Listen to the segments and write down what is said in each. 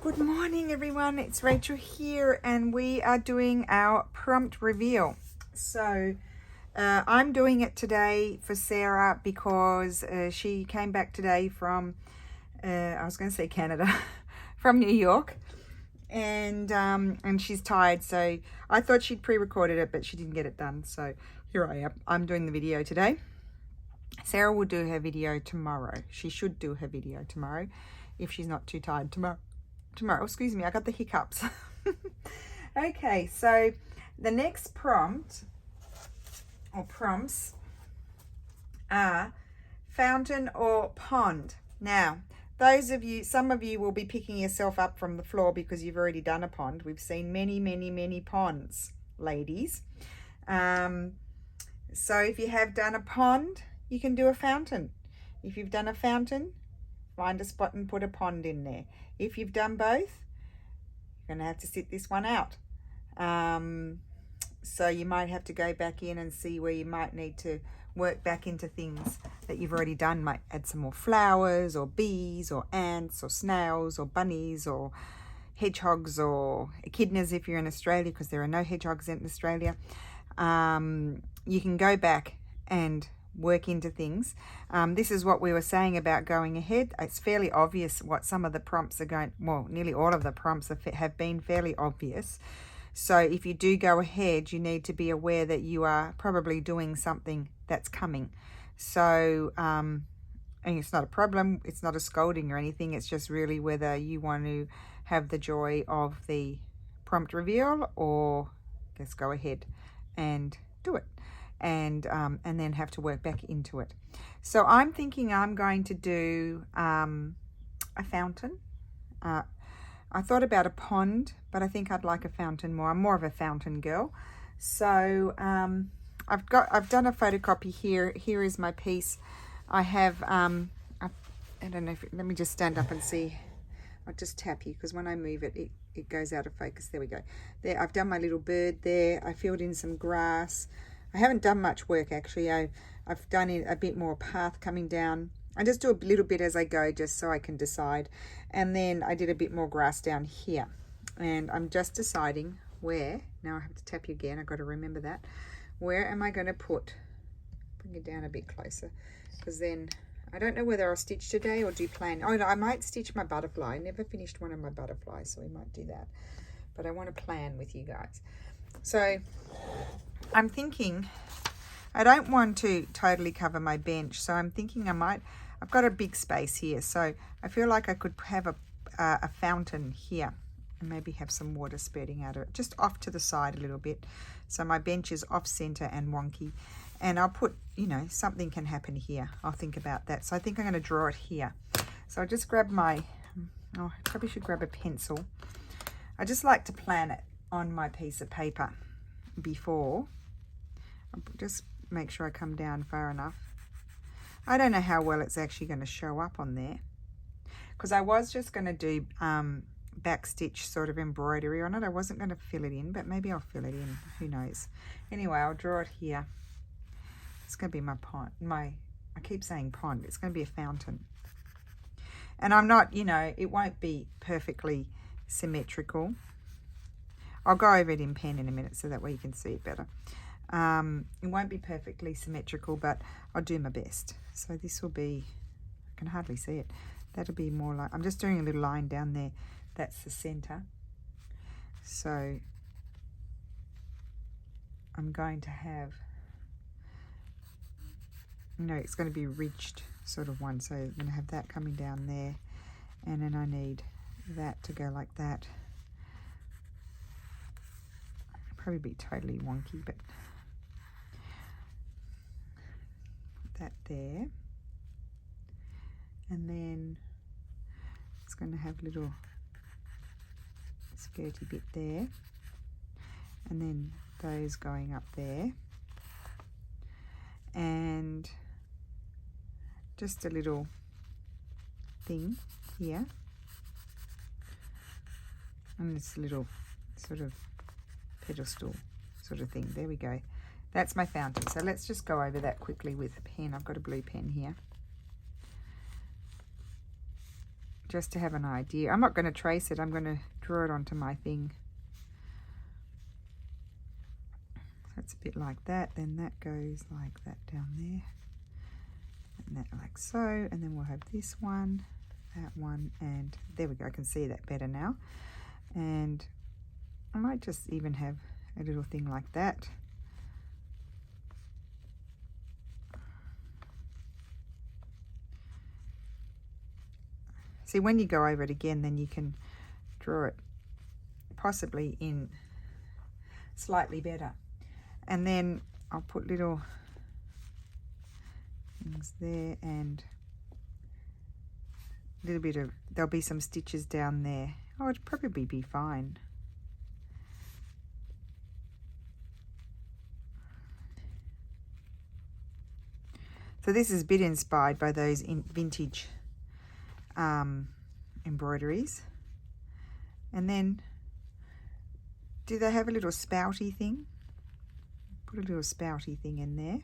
Good morning everyone, it's Rachel here and we are doing our prompt reveal. So I'm doing it today for Sarah because she came back today from, I was going to say Canada, from New York, and she's tired, so I thought she'd pre-recorded it but she didn't get it done, so here I am. I'm doing the video today. Sarah will do her video tomorrow. She should do her video tomorrow if she's not too tired tomorrow. Excuse me, I got the hiccups. Okay, so the next prompt or prompts are fountain or pond. Now, some of you will be picking yourself up from the floor because you've already done a pond. We've seen many ponds, ladies. So if you have done a pond, you can do a fountain. If you've done a fountain, find a spot and put a pond in there. If you've done both, you're going to have to sit this one out. So you might have to go back in and see where you might need to work back into things that you've already done. Might add some more flowers or bees or ants or snails or bunnies or hedgehogs or echidnas if you're in Australia, because there are no hedgehogs in Australia. You can go back and work into things. This is what we were saying about going ahead. It's fairly obvious what some of the prompts are going, well, nearly all of the prompts have been fairly obvious. So if you do go ahead, you need to be aware that you are probably doing something that's coming. So, and it's not a problem, it's not a scolding or anything, it's just really whether you want to have the joy of the prompt reveal or just go ahead and do it. And then have to work back into it. So I'm thinking I'm going to do a fountain. I thought about a pond, but I think I'd like a fountain more. I'm more of a fountain girl. So I've done a photocopy here. Here is my piece. I have I don't know if, let me just stand up and see. I'll just tap you because when I move it, it goes out of focus. There we go. There, I've done my little bird there. I filled in some grass. I haven't done much work actually. I've done a bit more path coming down. I just do a little bit as I go just so I can decide. And then I did a bit more grass down here. And I'm just deciding where, now I have to tap you again, I've got to remember that. Where am I going to bring it down a bit closer, because then I don't know whether I'll stitch today or do plain. Oh no, I might stitch my butterfly. I never finished one of my butterflies, so we might do that. But I want to plan with you guys. So I'm thinking I don't want to totally cover my bench, so I'm thinking I've got a big space here, so I feel like I could have a fountain here and maybe have some water spurting out of it, just off to the side a little bit, so my bench is off center and wonky. And I'll put, you know, something can happen here. I'll think about that. So I think I'm going to draw it here. So I just grab I probably should grab a pencil. I just like to plan it on my piece of paper before. I'll just make sure I come down far enough. I don't know how well it's actually going to show up on there, because I was just going to do back stitch sort of embroidery on it. I wasn't going to fill it in, but maybe I'll fill it in, who knows. Anyway, I'll draw it here. It's going to be my pond, I keep saying pond, it's going to be a fountain. And I'm not, you know, it won't be perfectly symmetrical. I'll go over it in pen in a minute so that way you can see it better. It won't be perfectly symmetrical, but I'll do my best. So this will be, I can hardly see it. That'll be more like, I'm just doing a little line down there. That's the center. So I'm going to have, no, it's going to be ridged sort of one. So I'm going to have that coming down there. And then I need that to go like that. Probably be totally wonky, but that there. And then it's going to have little skirty bit there. And then those going up there. And just a little thing here. And this little sort of pedestal sort of thing. There we go. That's my fountain. So let's just go over that quickly with a pen. I've got a blue pen here. just to have an idea. I'm not going to trace it. I'm going to draw it onto my thing. So it's a bit like that. Then that goes like that down there. And that like so. And then we'll have this one, that one, and there we go. I can see that better now. And I might just even have a little thing like that. See, when you go over it again, then you can draw it possibly in slightly better. And then I'll put little things there and a little bit of, there'll be some stitches down there. Oh, it'd probably be fine. So this is a bit inspired by those vintage embroideries. And then, do they have a little spouty thing? Put a little spouty thing in there.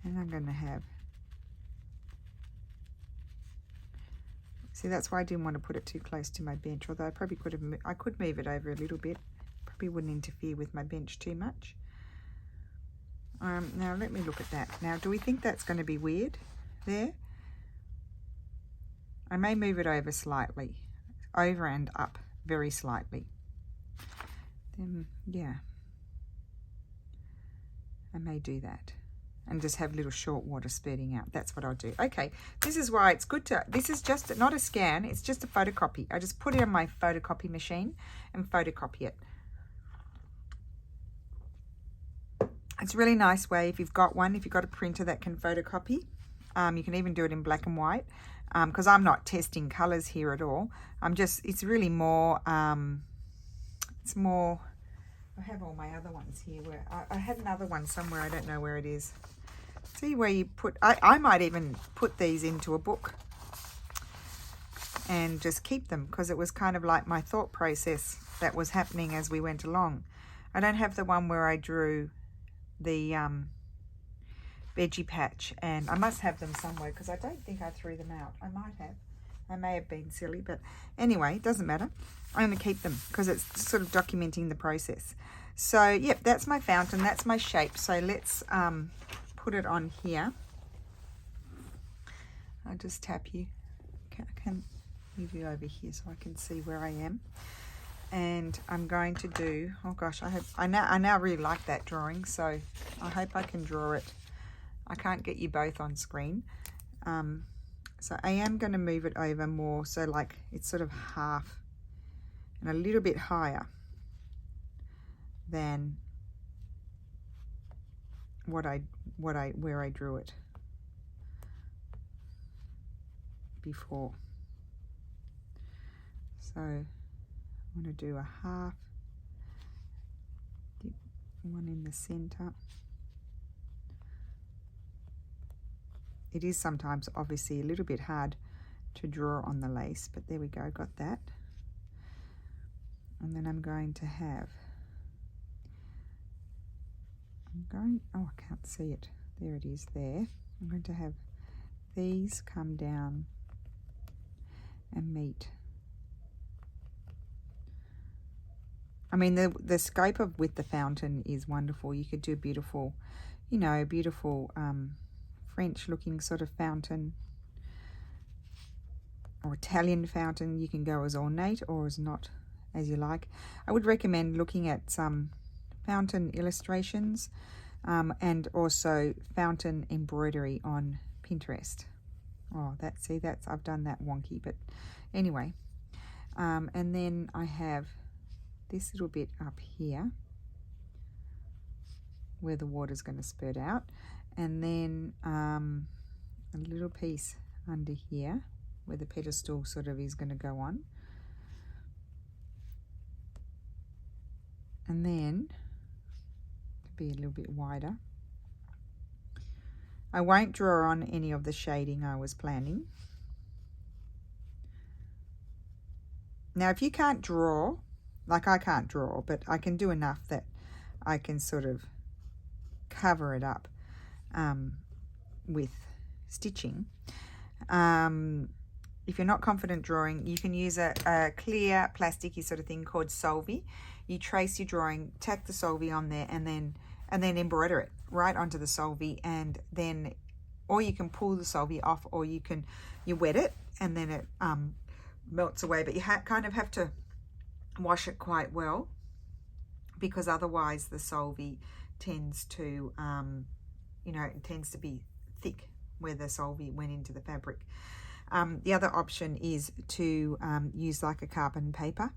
And I'm going to have, see, that's why I didn't want to put it too close to my bench, although I probably could have, I could move it over a little bit. Probably wouldn't interfere with my bench too much. Now let me look at that. Now, do we think that's going to be weird there? I may move it over slightly, over and up very slightly. Then, yeah, I may do that and just have little short water spurting out. That's what I'll do. Okay, this is why it's good to, this is just not a scan, it's just a photocopy. I just put it on my photocopy machine and photocopy it. It's a really nice way if you've got one, if you've got a printer that can photocopy. You can even do it in black and white, because I'm not testing colors here at all. I'm just, it's really more, it's more, I have all my other ones here where, I had another one somewhere, I don't know where it is. See where you put, I might even put these into a book and just keep them, because it was kind of like my thought process that was happening as we went along. I don't have the one where I drew the veggie patch, and I must have them somewhere because I don't think I threw them out. I might have. I may have been silly, but anyway, it doesn't matter. I'm going to keep them because it's sort of documenting the process. So, yep, that's my fountain. That's my shape. So let's put it on here. I'll just tap you. I can move you over here so I can see where I am. And I'm going to do, oh gosh, I now really like that drawing, so I hope I can draw it. I can't get you both on screen. So I am going to move it over more, so like it's sort of half and a little bit higher than where I drew it before. So I'm going to do a half, dip one in the center. It is sometimes obviously a little bit hard to draw on the lace, but there we go, got that. And then I'm going to have, oh, I can't see it. There it is there. I'm going to have these come down and meet. I mean, the scope of with the fountain is wonderful. You could do beautiful, you know, beautiful French looking sort of fountain or Italian fountain. You can go as ornate or as not, as you like. I would recommend looking at some fountain illustrations and also fountain embroidery on Pinterest. Oh, that's I've done that wonky, but anyway. And then I have this little bit up here where the water's going to spurt out, and then a little piece under here where the pedestal sort of is going to go on, and then to be a little bit wider. I won't draw on any of the shading I was planning. Now if you can't draw, like I can't draw, but I can do enough that I can sort of cover it up with stitching. if you're not confident drawing, you can use a clear plasticky sort of thing called Solvay. You trace your drawing, tack the Solvay on there, and then embroider it right onto the Solvay, and then, or you can pull the Solvay off, or you wet it and then it melts away. But you kind of have to wash it quite well, because otherwise the Solvay tends to, it tends to be thick where the Solvay went into the fabric. The other option is to use like a carbon paper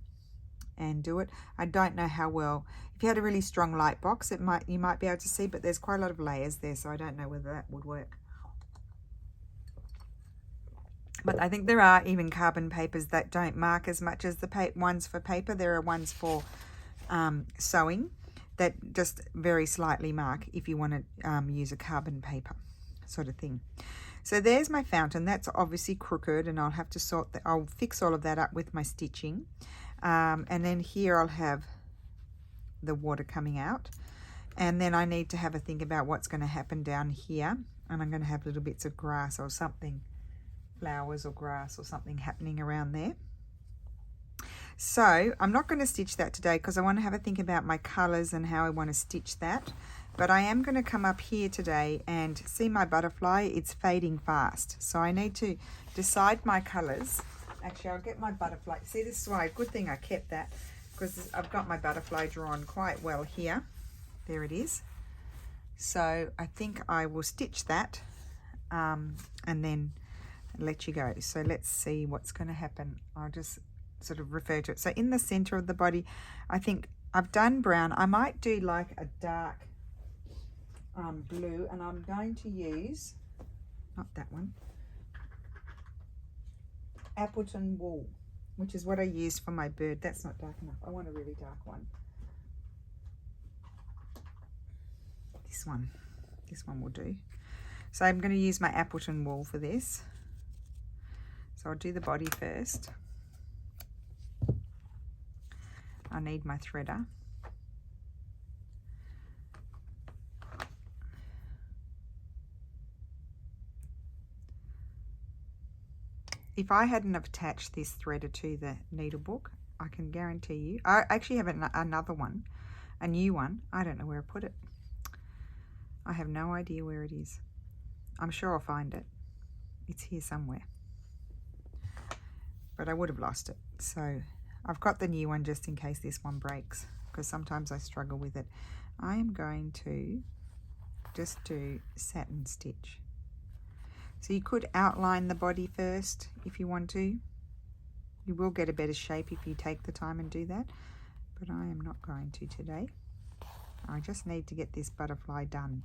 and do it. I don't know how well, if you had a really strong light box, you might be able to see, but there's quite a lot of layers there, so I don't know whether that would work. But I think there are even carbon papers that don't mark as much as the ones for paper. There are ones for sewing that just very slightly mark if you want to use a carbon paper sort of thing. So there's my fountain. That's obviously crooked, and I'll have to I'll fix all of that up with my stitching. And then here I'll have the water coming out. And then I need to have a think about what's going to happen down here. And I'm going to have little bits of grass or something, flowers or grass or something happening around there. So I'm not going to stitch that today because I want to have a think about my colors and how I want to stitch that. But I am going to come up here today and see my butterfly. It's fading fast. So I need to decide my colors. Actually, I'll get my butterfly. See, this is why, good thing I kept that, because I've got my butterfly drawn quite well here. There it is. So I think I will stitch that and then let you go. So let's see what's going to happen. I'll just sort of refer to it. So in the center of the body, I think I've done brown. I might do like a dark blue, and I'm going to use, not that one, Appleton wool, which is what I used for my bird. That's not dark enough. I want a really dark one. This one will do. So I'm going to use my Appleton wool for this. So I'll do the body first. I need my threader. If I hadn't have attached this threader to the needle book, I can guarantee you, I actually have another one, a new one. I don't know where I put it. I have no idea where it is. I'm sure I'll find it. It's here somewhere. But I would have lost it. So I've got the new one just in case this one breaks, because sometimes I struggle with it. I am going to just do satin stitch. So you could outline the body first if you want to. You will get a better shape if you take the time and do that, but I am not going to today. I just need to get this butterfly done.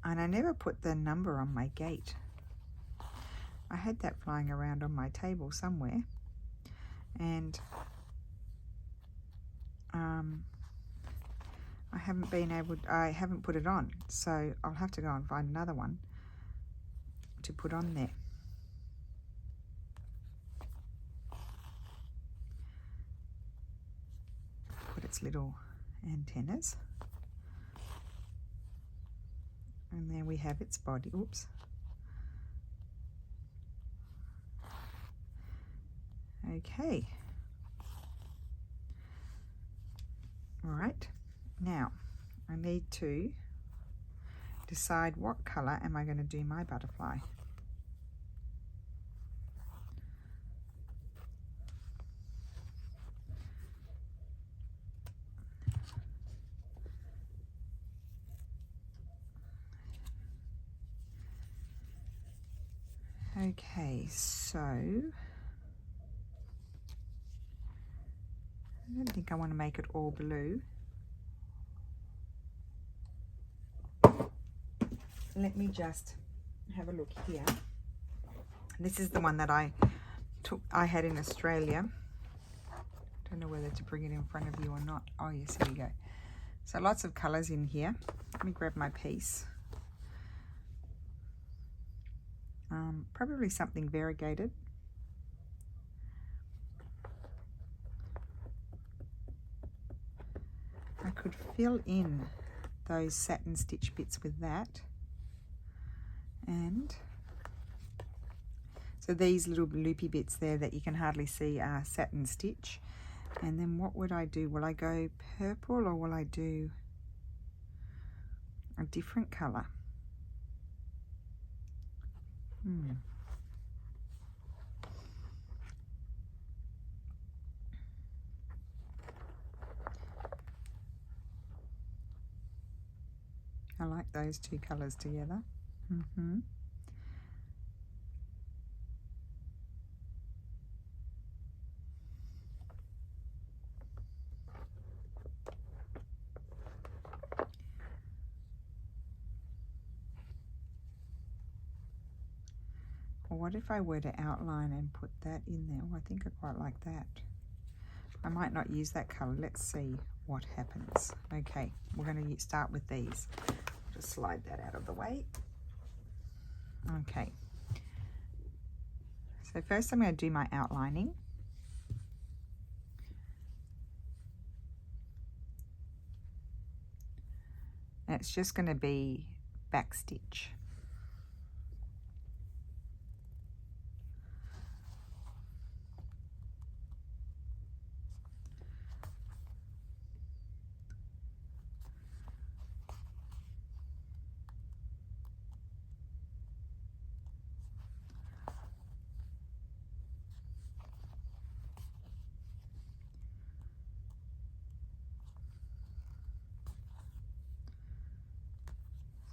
And I never put the number on my gate. I had that flying around on my table somewhere, and I haven't put it on, so I'll have to go and find another one to put on there. Put its little antennas. And there we have its body. Oops. Okay. All right. Now, I need to decide what colour am I going to do my butterfly. Okay, so I don't think I want to make it all blue. Let me just have a look here. This is the one that I had in Australia. Don't know whether to bring it in front of you or not. Oh yes, here we go. So lots of colours in here. Let me grab my piece. Probably something variegated. I could fill in those satin stitch bits with that. And so these little loopy bits there that you can hardly see are satin stitch. And then what would I do? Will I go purple or will I do a different colour? I like those two colours together. What if I were to outline and put that in there? Oh, I think I quite like that. I might not use that colour. Let's see what happens. Okay, we're going to start with these. Just slide that out of the way. Okay. So first I'm going to do my outlining. And it's just going to be back stitch.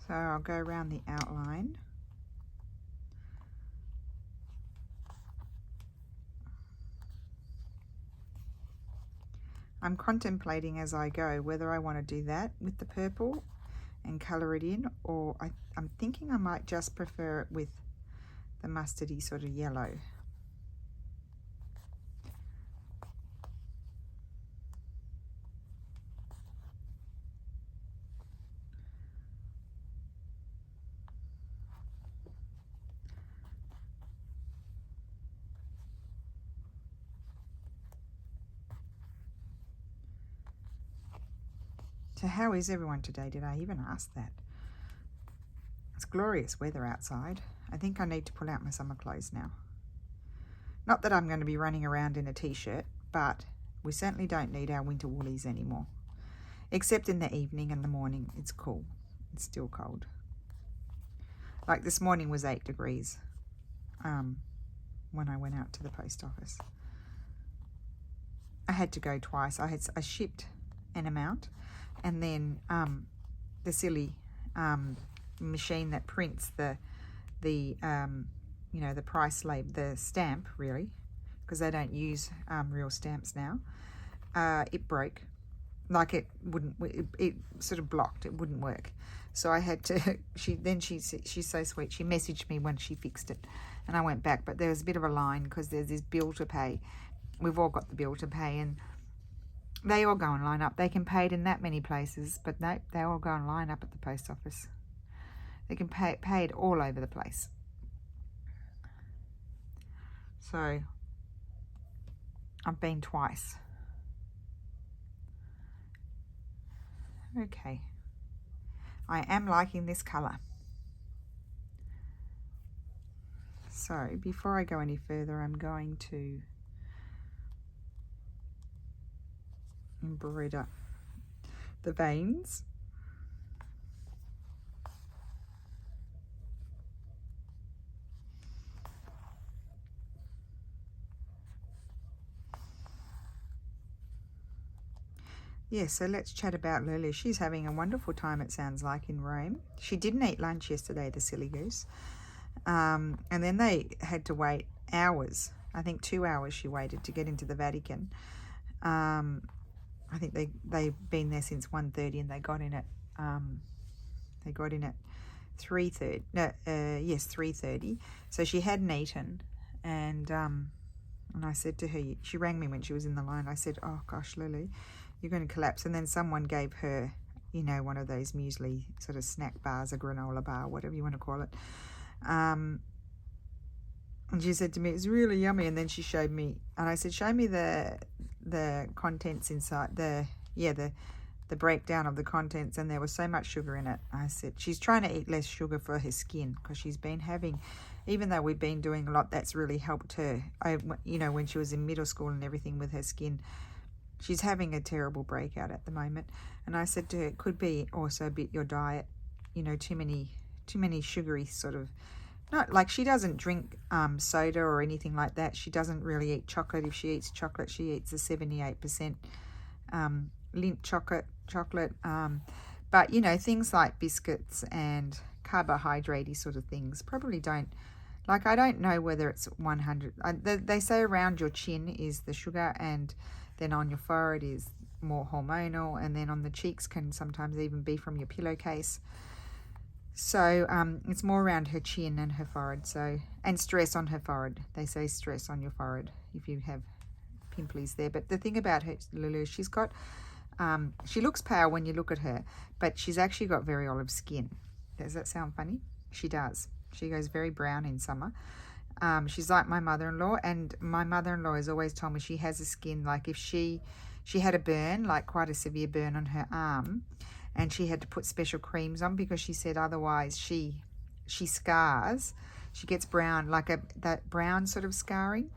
So I'll go around the outline. I'm contemplating as I go whether I want to do that with the purple and colour it in, or I'm thinking I might just prefer it with the mustardy sort of yellow. So how is everyone today? Did I even ask that? It's glorious weather outside. I think I need to pull out my summer clothes now. Not that I'm going to be running around in a t-shirt, but we certainly don't need our winter woolies anymore. Except in the evening and the morning, it's cool. It's still cold. Like this morning was 8 degrees when I went out to the post office. I had to go twice. I shipped an amount, and then the silly machine that prints the you know, the price label, the stamp, really, because they don't use real stamps now. It broke. Like it wouldn't. It sort of blocked. It wouldn't work. So I had to. She's so sweet. She messaged me when she fixed it, and I went back. But there was a bit of a line because there's this bill to pay. We've all got the bill to pay, and they all go and line up. They can pay it in that many places, but no, they all go and line up at the post office. They can pay it all over the place. So I've been twice. Okay. I am liking this colour. So before I go any further, I'm going to embroider the veins. yeah, so let's chat about Lulu. She's having a wonderful time, it sounds like, in Rome. She didn't eat lunch yesterday, the silly goose. And then they had to wait hours. I think 2 hours she waited to get into the Vatican. I think they've been there since 1:30, and they got in at 3:30. No, yes, 3:30. So she hadn't eaten, and I said to her, she rang me when she was in the line. I said, "Oh gosh, Lulu, you're going to collapse." And then someone gave her, you know, one of those muesli sort of snack bars, a granola bar, whatever you want to call it. And she said to me, "It's really yummy." And then she showed me, and I said, "Show me the contents inside, the breakdown of the contents." And there was so much sugar in it. I said, she's trying to eat less sugar for her skin, because she's been having, even though we've been doing a lot, that's really helped her. You know, when she was in middle school and everything with her skin, she's having a terrible breakout at the moment. And I said to her, it could be also a bit your diet, you know, too many sugary sort of, not like, she doesn't drink soda or anything like that. She doesn't really eat chocolate. If she eats chocolate, she eats a 78% Lindt chocolate. But, you know, things like biscuits and carbohydrate-y sort of things probably don't, like, I don't know whether it's 100. They say around your chin is the sugar, and then on your forehead is more hormonal, and then on the cheeks can sometimes even be from your pillowcase. So it's more around her chin and her forehead. So, and stress on her forehead. They say stress on your forehead if you have pimples there. But the thing about her, Lulu, she's got, she looks pale when you look at her, but she's actually got very olive skin. Does that sound funny? She does. She goes very brown in summer. She's like my mother-in-law, and my mother-in-law has always told me she has a skin, like if she had a burn, like quite a severe burn on her arm, and she had to put special creams on, because she said otherwise she scars. She gets brown, like that brown sort of scarring.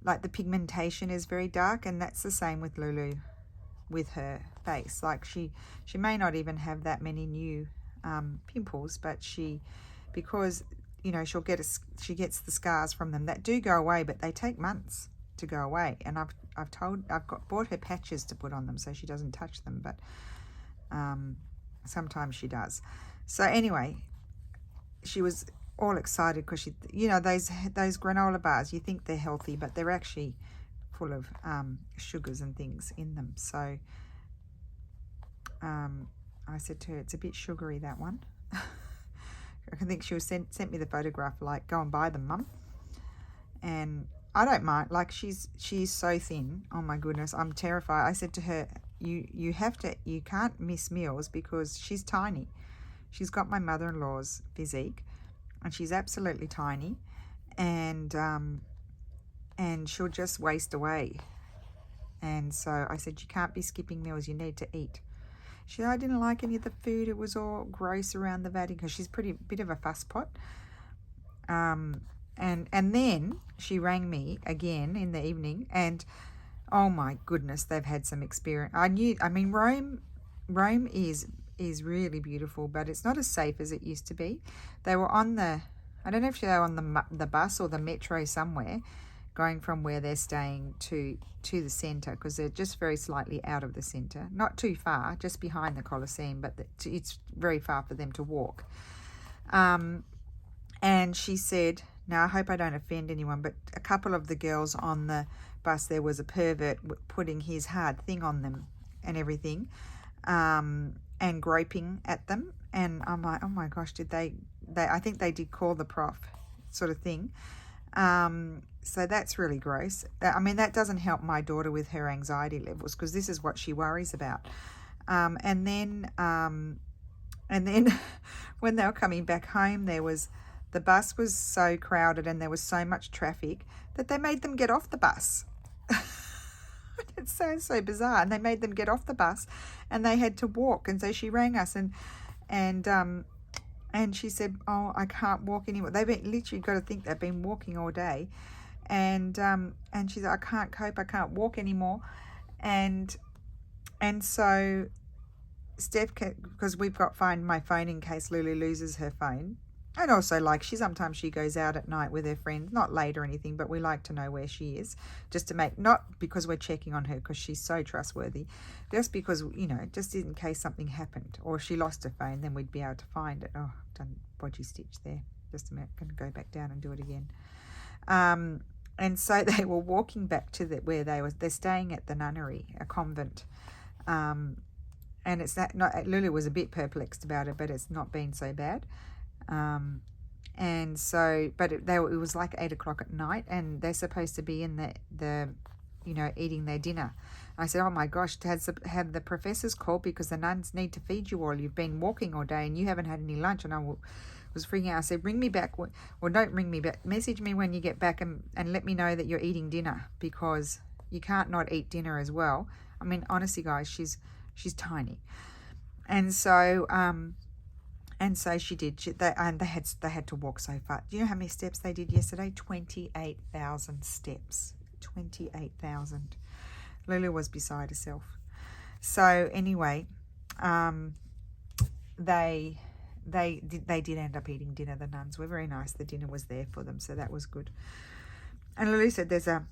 Like the pigmentation is very dark, and that's the same with Lulu, with her face. Like she may not even have that many new pimples, but because you know, she gets the scars from them that do go away, but they take months to go away. And I've bought her patches to put on them so she doesn't touch them, but sometimes she does. So anyway, she was all excited because she, you know, those granola bars, you think they're healthy, but they're actually full of sugars and things in them. So I said to her, it's a bit sugary, that one. I think she was sent me the photograph, like, go and buy them, Mum. And I don't mind, like, she's so thin. Oh my goodness, I'm terrified. I said to her, you can't miss meals, because she's tiny. She's got my mother-in-law's physique, and she's absolutely tiny, and she'll just waste away. And so I said, you can't be skipping meals, you need to eat. She said, I didn't like any of the food, it was all gross around the Vatican, because she's bit of a fusspot. And then she rang me again in the evening, and oh my goodness, they've had some experience. I mean, Rome is really beautiful, but it's not as safe as it used to be. They were on I don't know if they were on the bus or the metro somewhere, going from where they're staying to the centre, because they're just very slightly out of the centre. Not too far, just behind the Colosseum, but it's very far for them to walk. And she said, now I hope I don't offend anyone, but a couple of the girls on the bus, there was a pervert putting his hard thing on them and everything, and groping at them. And I'm like, oh my gosh, did they I think they did call the prof, sort of thing. So that's really gross. I mean, that doesn't help my daughter with her anxiety levels, because this is what she worries about. And then when they were coming back home, the bus was so crowded and there was so much traffic that they made them get off the bus. It's so bizarre. And they made them get off the bus, and they had to walk. And so she rang us, and she said, oh, I can't walk anymore. They've literally got to think they've been walking all day. And she said, I can't cope, I can't walk anymore. And so Steph, because we've got Find My Phone in case Lulu loses her phone. And also, like, sometimes she goes out at night with her friends, not late or anything, but we like to know where she is, just to make, not because we're checking on her because she's so trustworthy, just because, you know, just in case something happened, or if she lost her phone, then we'd be able to find it. Oh, I've done bodgy stitch there. Just a minute, going to go back down and do it again. And so they were walking back to where they're staying at the nunnery, a convent. And it's that, not, Lulu was a bit perplexed about it, but it's not been so bad. And so, but it was like 8 o'clock at night, and they're supposed to be in the you know, eating their dinner. I said, oh my gosh, had the professors called because the nuns need to feed you all. You've been walking all day and you haven't had any lunch. And I was freaking out. I said, ring me back, or don't ring me back. Message me when you get back and let me know that you're eating dinner, because you can't not eat dinner as well. I mean, honestly, guys, she's tiny. And so, she did. They had to walk so far. Do you know how many steps they did yesterday? 28,000 steps. 28,000. Lulu was beside herself. So anyway, they did end up eating dinner. The nuns were very nice. The dinner was there for them, so that was good. And Lulu said there's a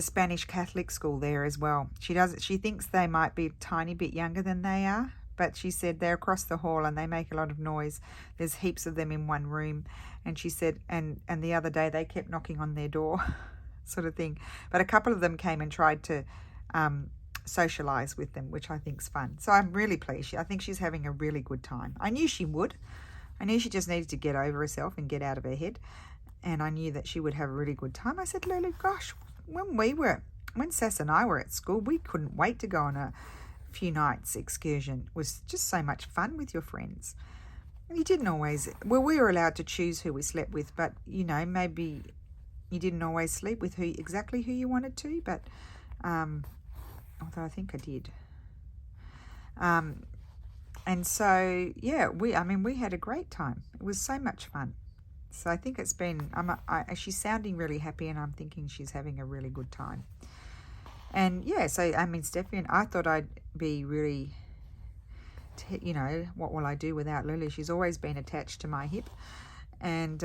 Spanish Catholic school there as well. She thinks they might be a tiny bit younger than they are, but she said they're across the hall and they make a lot of noise. There's heaps of them in one room. And she said, and the other day they kept knocking on their door, sort of thing. But a couple of them came and tried to socialize with them, which I think's fun. So I'm really pleased. I think she's having a really good time. I knew she would. I knew she just needed to get over herself and get out of her head. And I knew that she would have a really good time. I said, Lulu, gosh, when Sass and I were at school, we couldn't wait to go on a few nights excursion. It was just so much fun with your friends. You didn't always, well, we were allowed to choose who we slept with, but, you know, maybe you didn't always sleep with exactly who you wanted to, but, although I think I did. And so, yeah, we had a great time. It was so much fun. So I think it's been, she's sounding really happy, and I'm thinking she's having a really good time. And yeah, so I mean, Stephanie, I thought I'd be really, you know, what will I do without Lulu? She's always been attached to my hip. And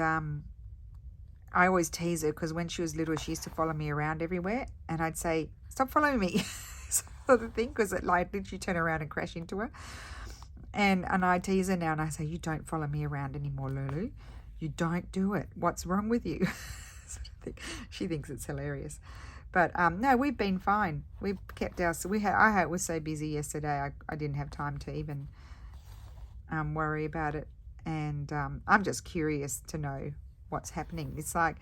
I always tease her because when she was little, she used to follow me around everywhere. And I'd say, stop following me, sort of thing, because it like literally turn around and crash into her. And I tease her now and I say, you don't follow me around anymore, Lulu. You don't do it. What's wrong with you? Sort of thing. She thinks it's hilarious. But no, we've been fine. We've kept I was so busy yesterday, I didn't have time to even worry about it. And I'm just curious to know what's happening. It's like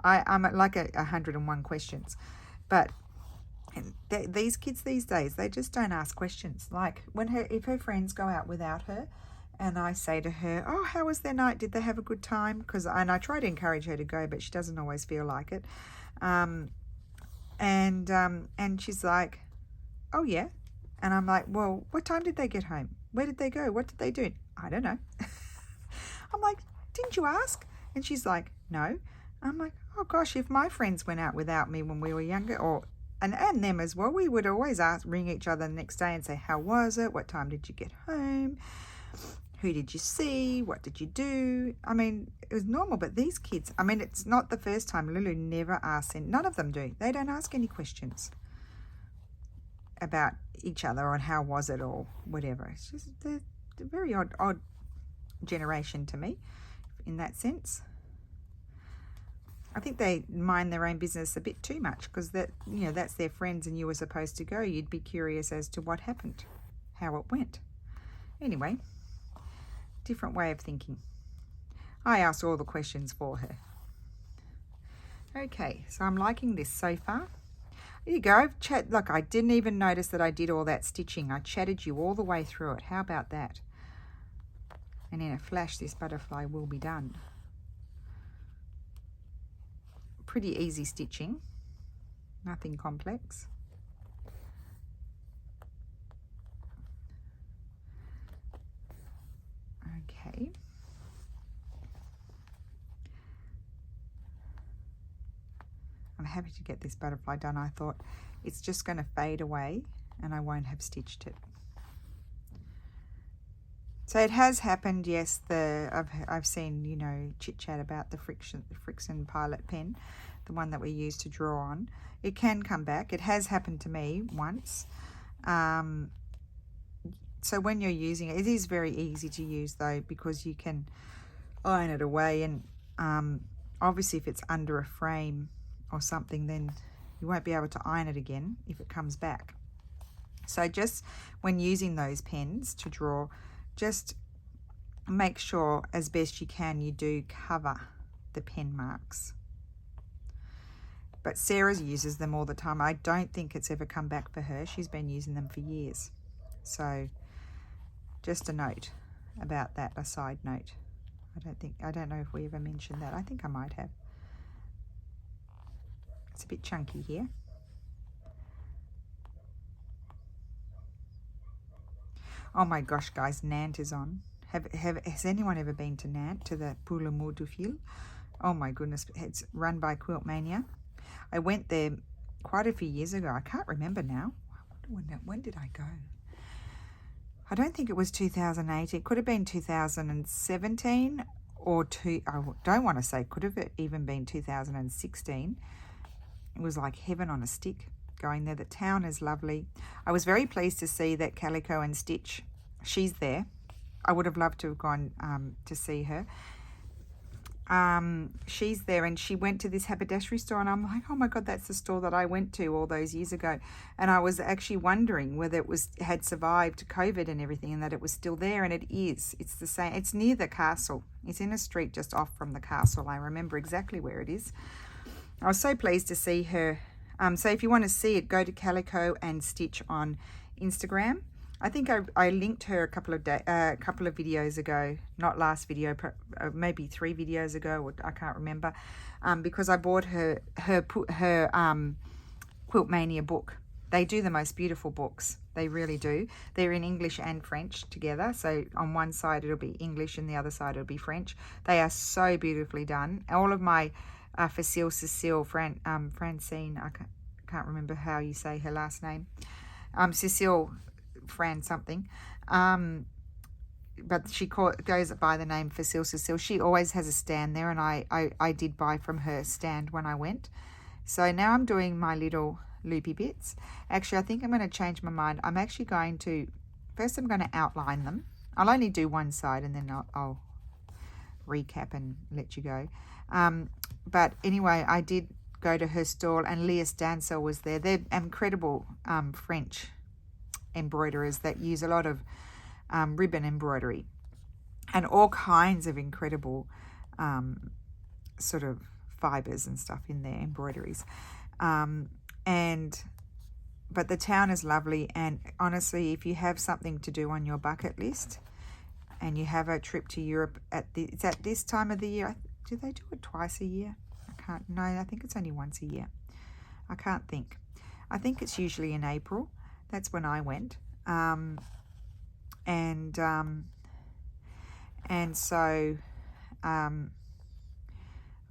I'm at like 101 questions. But these kids these days, they just don't ask questions. Like if her friends go out without her, and I say to her, oh, how was their night? Did they have a good time? And I try to encourage her to go, but she doesn't always feel like it. And she's like, oh, yeah. And I'm like, well, what time did they get home? Where did they go? What did they do? I don't know. I'm like, didn't you ask? And she's like, no. I'm like, oh, gosh, if my friends went out without me when we were younger, and them as well, we would always ring each other the next day and say, how was it? What time did you get home? Who did you see? What did you do? I mean, it was normal, but these kids, I mean, it's not the first time. Lulu never asks, and none of them do. They don't ask any questions about each other or how was it or whatever. It's just they're a very odd generation to me in that sense. I think they mind their own business a bit too much because that's their friends and you were supposed to go. You'd be curious as to what happened, how it went. Anyway. Different way of thinking. I asked all the questions for her. Okay, so I'm liking this so far. There you go. Look, I didn't even notice that I did all that stitching. I chatted you all the way through it. How about that? And in a flash, this butterfly will be done. Pretty easy stitching. Nothing complex. Okay. I'm happy to get this butterfly done. I thought it's just going to fade away and I won't have stitched it. So it has happened, yes. I've seen, you know, chit chat about the friction Pilot pen, the one that we use to draw on. It can come back. It has happened to me once. So when you're using it, it is very easy to use though, because you can iron it away, and obviously if it's under a frame or something, then you won't be able to iron it again if it comes back. So just when using those pens to draw, just make sure as best you can you do cover the pen marks. But Sarah uses them all the time. I don't think it's ever come back for her. She's been using them for years. So just a note about that, a side note. I don't know if we ever mentioned that. I think I might have. It's a bit chunky here. Oh my gosh, guys, Nantes is on. Has anyone ever been to Nantes, to the Pour l'Amour du Fil? Oh my goodness, it's run by Quilt Mania. I went there quite a few years ago. I can't remember now. When did I go? I don't think it was 2008. It could have been 2017 or I don't want to say, could have even been 2016. It was like heaven on a stick going there. The town is lovely. I was very pleased to see that Calico and Stitch, she's there. I would have loved to have gone to see her. She's there, and she went to this haberdashery store, and I'm like, oh my God, that's the store that I went to all those years ago. And I was actually wondering whether it had survived COVID and everything, and that it was still there, and it is. It's the same. It's near the castle. It's in a street just off from the castle. I remember exactly where it is. I was so pleased to see her. So if you want to see it, go to Calico and Stitch on Instagram. I think I linked her a couple of videos ago, not last video, maybe 3 videos ago, or I can't remember, because I bought her Quilt Mania book. They do the most beautiful books. They really do. They're in English and French together. So on one side it'll be English and the other side it'll be French. They are so beautifully done. All of my Cecile, Francine, I can't remember how you say her last name. Cecile Fran something, but she goes by the name Cecile. She always has a stand there, and I did buy from her stand when I went. So now I'm doing my little loopy bits. Actually, I think I'm going to change my mind. I'm actually going to, first I'm going to outline them. I'll only do one side, and then I'll recap and let you go. But anyway, I did go to her stall, and Leah Stansel was there. They're incredible French embroiderers that use a lot of ribbon embroidery and all kinds of incredible sort of fibers and stuff in their embroideries. But the town is lovely, and honestly, if you have something to do on your bucket list and you have a trip to Europe it's at this time of the year. Do they do it twice a year? I think it's only once a year. I can't think. I think it's usually in April. That's when I went. And so I've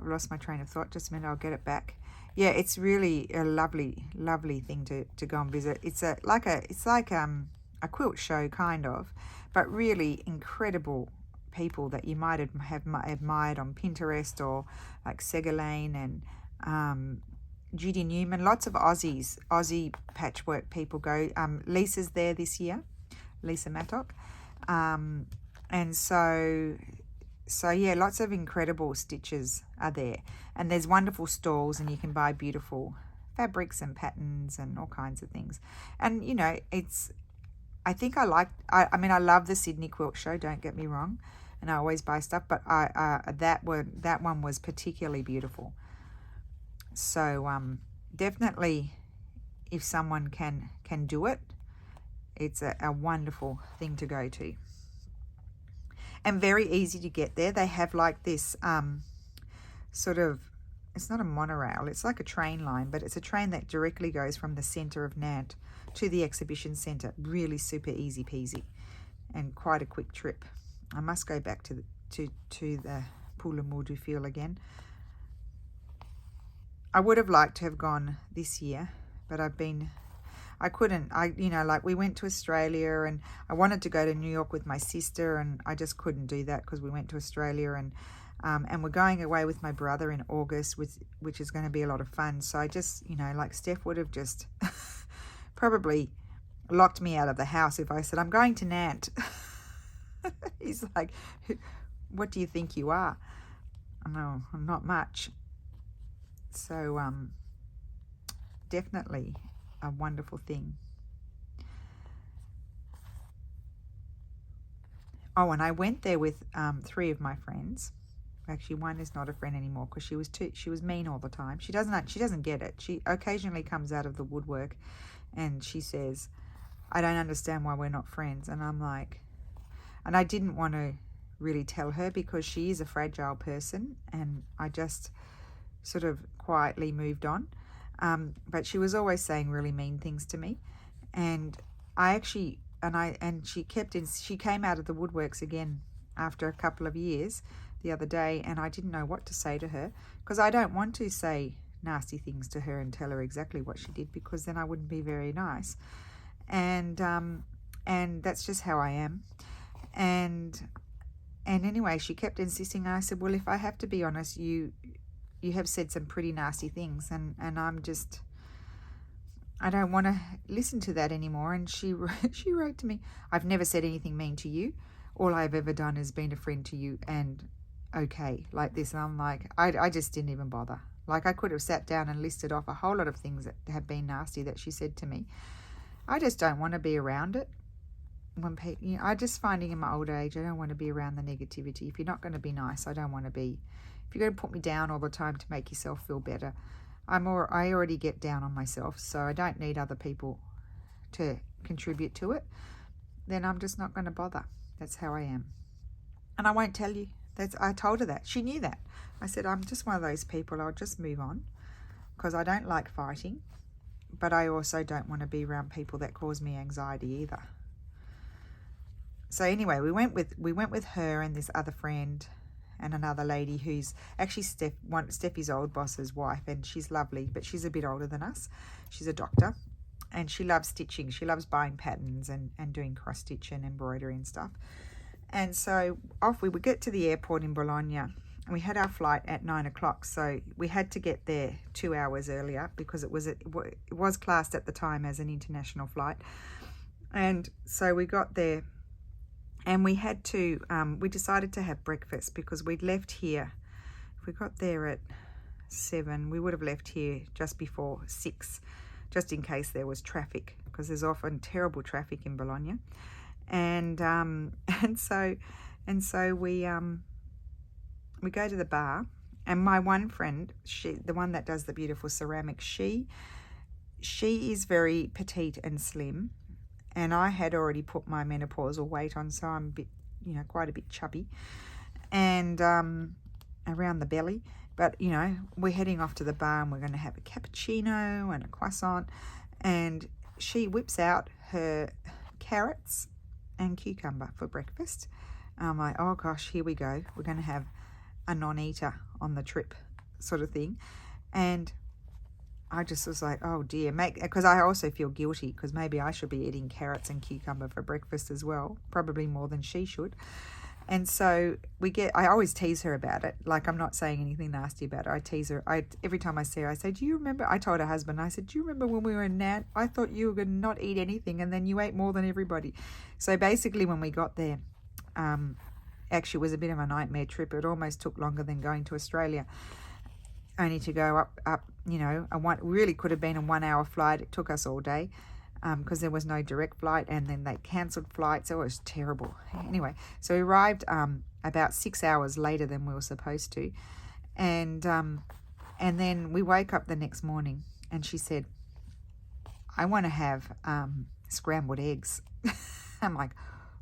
lost my train of thought. Just a minute, I'll get it back. Yeah, it's really a lovely, lovely thing to go and visit. It's like a quilt show kind of, but really incredible people that you might have admired on Pinterest, or like Segalaine and Judy Newman. Lots of Aussie patchwork people go. Lisa's there this year, Lisa Mattock. And so yeah, lots of incredible stitches are there. And there's wonderful stalls, and you can buy beautiful fabrics and patterns and all kinds of things. And, you know, I think I love the Sydney Quilt Show, don't get me wrong. And I always buy stuff, but that one was particularly beautiful. So definitely, if someone can do it, it's a wonderful thing to go to. And very easy to get there. They have like this sort of, it's not a monorail, it's like a train line, but it's a train that directly goes from the centre of Nantes to the exhibition centre. Really super easy peasy, and quite a quick trip. I must go back to the Pour l'Amour du Fil again. I would have liked to have gone this year, but I couldn't. You know, like we went to Australia and I wanted to go to New York with my sister, and I just couldn't do that because we went to Australia, and we're going away with my brother in August, which is going to be a lot of fun. So I just, you know, like Steph would have just probably locked me out of the house if I said, I'm going to Nant. He's like, what do you think you are? No, not much. So definitely a wonderful thing. Oh, and I went there with 3 of my friends. Actually, one is not a friend anymore because she was mean all the time. She doesn't get it. She occasionally comes out of the woodwork and she says, I don't understand why we're not friends. And I'm like, and I didn't want to really tell her because she is a fragile person, and I just sort of quietly moved on. But she was always saying really mean things to me, and she came out of the woodworks again after a couple of years the other day, and I didn't know what to say to her because I don't want to say nasty things to her and tell her exactly what she did, because then I wouldn't be very nice. And that's just how I am. And anyway, she kept insisting, and I said, well, if I have to be honest, you have said some pretty nasty things, and I don't want to listen to that anymore. And she wrote to me, I've never said anything mean to you. All I've ever done is been a friend to you, and okay, like this. And I'm like, I just didn't even bother. Like, I could have sat down and listed off a whole lot of things that have been nasty that she said to me. I just don't want to be around it. When people, you know, I just finding in my old age, I don't want to be around the negativity. If you're not going to be nice, I don't want to be. If you're going to put me down all the time to make yourself feel better, I already get down on myself, so I don't need other people to contribute to it. Then I'm just not going to bother. That's how I am, and I won't tell you. I told her that. She knew that. I said, I'm just one of those people. I'll just move on because I don't like fighting, but I also don't want to be around people that cause me anxiety either. So anyway, we went with her and this other friend and another lady who's actually Steffi's old boss's wife, and she's lovely, but she's a bit older than us. She's a doctor, and she loves stitching. She loves buying patterns and doing cross stitch and embroidery and stuff. And so off we would get to the airport in Bologna, and we had our flight at 9 o'clock. So we had to get there 2 hours earlier because it was classed at the time as an international flight. And so we got there. And we had to, we decided to have breakfast because we'd left here. If we got there at 7, we would have left here just before 6, just in case there was traffic, because there's often terrible traffic in Bologna. And so we go to the bar, and my one friend, the one that does the beautiful ceramics, she is very petite and slim. And I had already put my menopausal weight on, so I'm a bit, quite a bit chubby, and around the belly. But, we're heading off to the bar and we're going to have a cappuccino and a croissant. And she whips out her carrots and cucumber for breakfast. I'm like, oh gosh, here we go. We're going to have a non-eater on the trip sort of thing. And I just was like, oh dear, because I also feel guilty because maybe I should be eating carrots and cucumber for breakfast as well, probably more than she should. And so I always tease her about it. Like, I'm not saying anything nasty about her. I tease her. Every time I see her, I say, do you remember? I told her husband, I said, do you remember when we were in Nant? I thought you were going to not eat anything, and then you ate more than everybody. So basically when we got there, actually it was a bit of a nightmare trip. It almost took longer than going to Australia. Only to go up, really could have been a 1 hour flight. It took us all day because there was no direct flight, and then they cancelled flights. So it was terrible. Anyway, so we arrived about 6 hours later than we were supposed to. And then we woke up the next morning and she said, I want to have scrambled eggs. I'm like,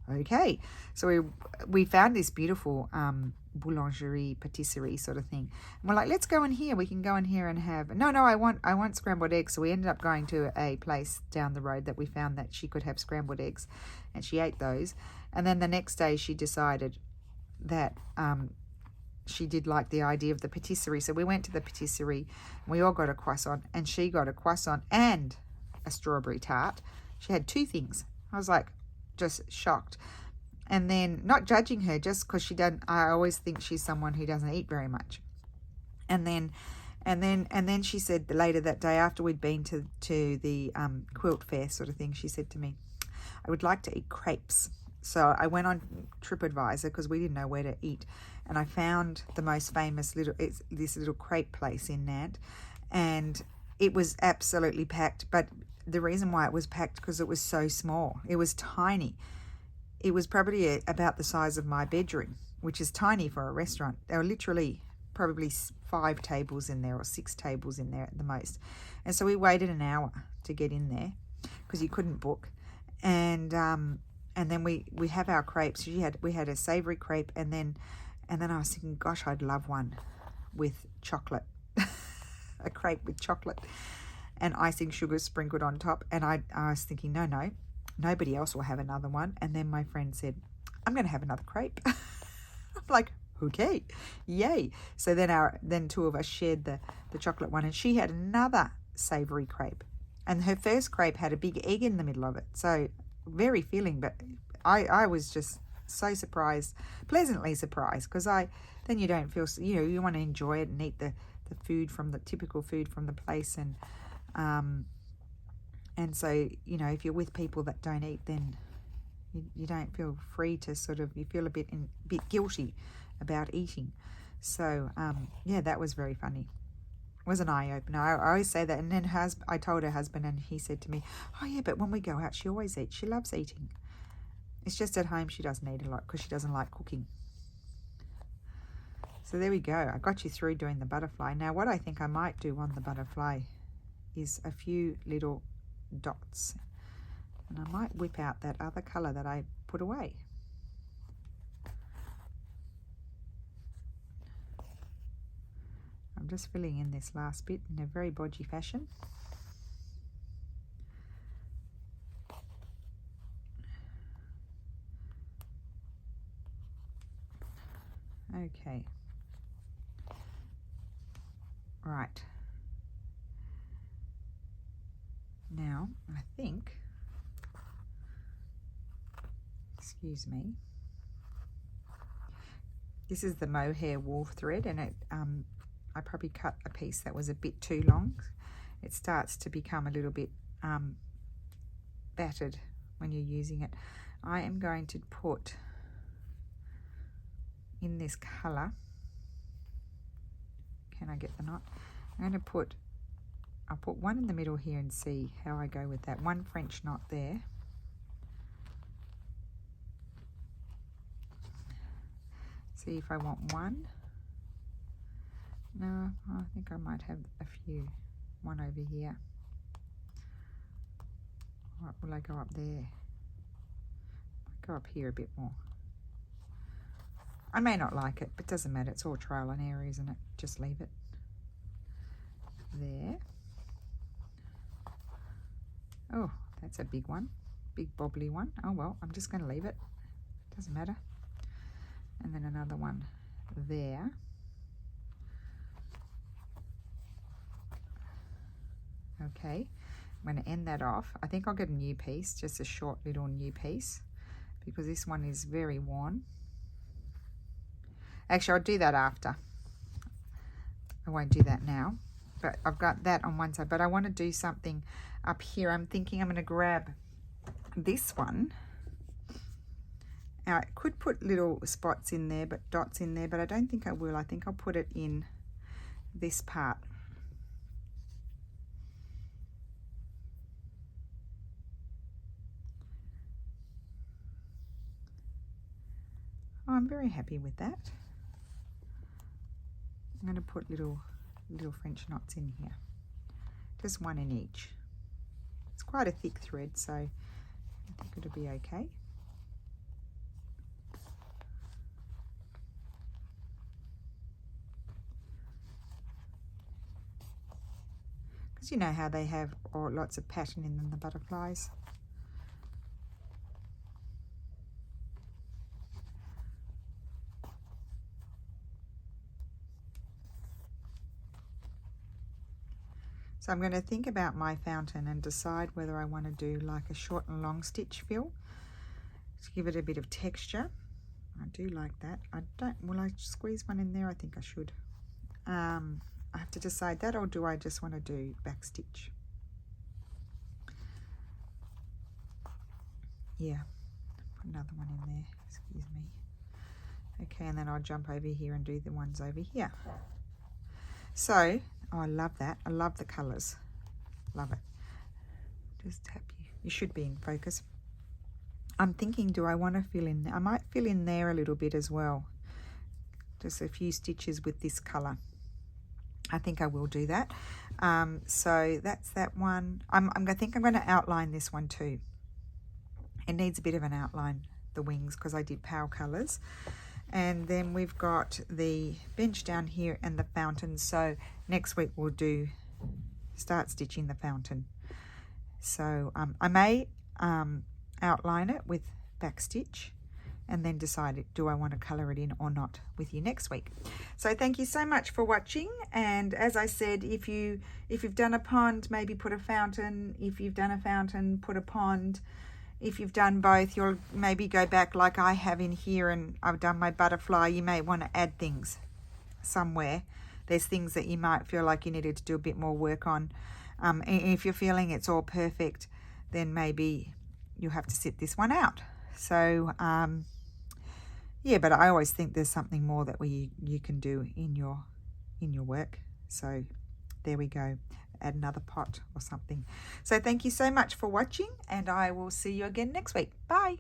okay. So we found this beautiful boulangerie, patisserie sort of thing. And we're like, let's go in here. We can go in here and have, no, I want scrambled eggs. So we ended up going to a place down the road that we found that she could have scrambled eggs, and she ate those. And then the next day she decided that she did like the idea of the patisserie. So we went to the patisserie, and we all got a croissant, and she got a croissant and a strawberry tart. She had 2 things. I was like, just shocked. And then, not judging her just because she doesn't, I always think she's someone who doesn't eat very much. And then she said later that day, after we'd been to the quilt fair sort of thing, she said to me, I would like to eat crepes. So I went on TripAdvisor because we didn't know where to eat, and I found the most famous this little crepe place in Nant, and it was absolutely packed. But the reason why it was packed because it was so small. It was tiny. It was probably about the size of my bedroom, which is tiny for a restaurant. There were literally probably 5 tables in there or 6 tables in there at the most. And so we waited an hour to get in there because you couldn't book. And then we have our crepes. We had a savory crepe, and then I was thinking, gosh, I'd love one with chocolate, a crepe with chocolate and icing sugar sprinkled on top. And I was thinking, no, nobody else will have another one. And then my friend said, I'm going to have another crepe. I'm like, okay, yay. So then 2 of us shared the chocolate one, and she had another savory crepe. And her first crepe had a big egg in the middle of it. So very filling, but I was just so surprised, pleasantly surprised, because then you don't feel, you want to enjoy it and eat the food from the typical food from the place. And so, if you're with people that don't eat, then you don't feel free to you feel a bit guilty about eating. So, yeah, that was very funny. It was an eye-opener. I always say that. And then I told her husband, and he said to me, oh, yeah, but when we go out, she always eats. She loves eating. It's just at home she doesn't eat a lot because she doesn't like cooking. So there we go. I got you through doing the butterfly. Now, what I think I might do on the butterfly is a few little dots. And I might whip out that other colour that I put away. I'm just filling in this last bit in a very bodgy fashion. Okay. Right. Now, I think, excuse me, this is the mohair wool thread, and I probably cut a piece that was a bit too long. It starts to become a little bit battered when you're using it. I am going to put in this colour, can I get the knot? I'll put one in the middle here and see how I go with that. One French knot there. See if I want one. No, I think I might have a few. One over here. Or will I go up there? I'll go up here a bit more. I may not like it, but it doesn't matter. It's all trial and error, isn't it? Just leave it. There. Oh, that's a big one. Big bobbly one. Oh well, I'm just going to leave it. Doesn't matter. And then another one there. Okay, I'm going to end that off. I think I'll get a new piece, just a short little new piece, because this one is very worn. Actually, I'll do that after. I won't do that now, but I've got that on one side. But I want to do something up here. I'm thinking I'm going to grab this one. Now, I could put little spots in there, but dots in there, but I don't think I will. I think I'll put it in this part. Oh, I'm very happy with that. I'm going to put little French knots in here, just one in each. It's quite a thick thread, so I think it'll be okay. Because you know how they have lots of pattern in them, the butterflies. So So I'm going to think about my fountain and decide whether I want to do like a short and long stitch fill to give it a bit of texture. I do like that. I don't, will I squeeze one in there? I think I should. I have to decide that, or do I just want to do back stitch? Yeah, put another one in there, excuse me. Okay, and then I'll jump over here and do the ones over here. So, oh, I love that. I love the colours. Love it. Just tap you. You should be in focus. I'm thinking, do I want to fill in? I might fill in there a little bit as well. Just a few stitches with this colour. I think I will do that. So that's that one. I think I'm going to outline this one too. It needs a bit of an outline, the wings, because I did pale colours. And then we've got the bench down here and the fountain. So next week we'll start stitching the fountain. So I may outline it with back stitch and then decide, do I want to colour it in or not, with you next week. So thank you so much for watching. And as I said, if you've done a pond, maybe put a fountain. If you've done a fountain, put a pond. If you've done both, you'll maybe go back like I have in here and I've done my butterfly. You may want to add things somewhere. There's things that you might feel like you needed to do a bit more work on. And if you're feeling it's all perfect, then maybe you'll have to sit this one out. So yeah, but I always think there's something more that you can do in your work. So there we go. Add another pot or something. So thank you so much for watching, and I will see you again next week. Bye.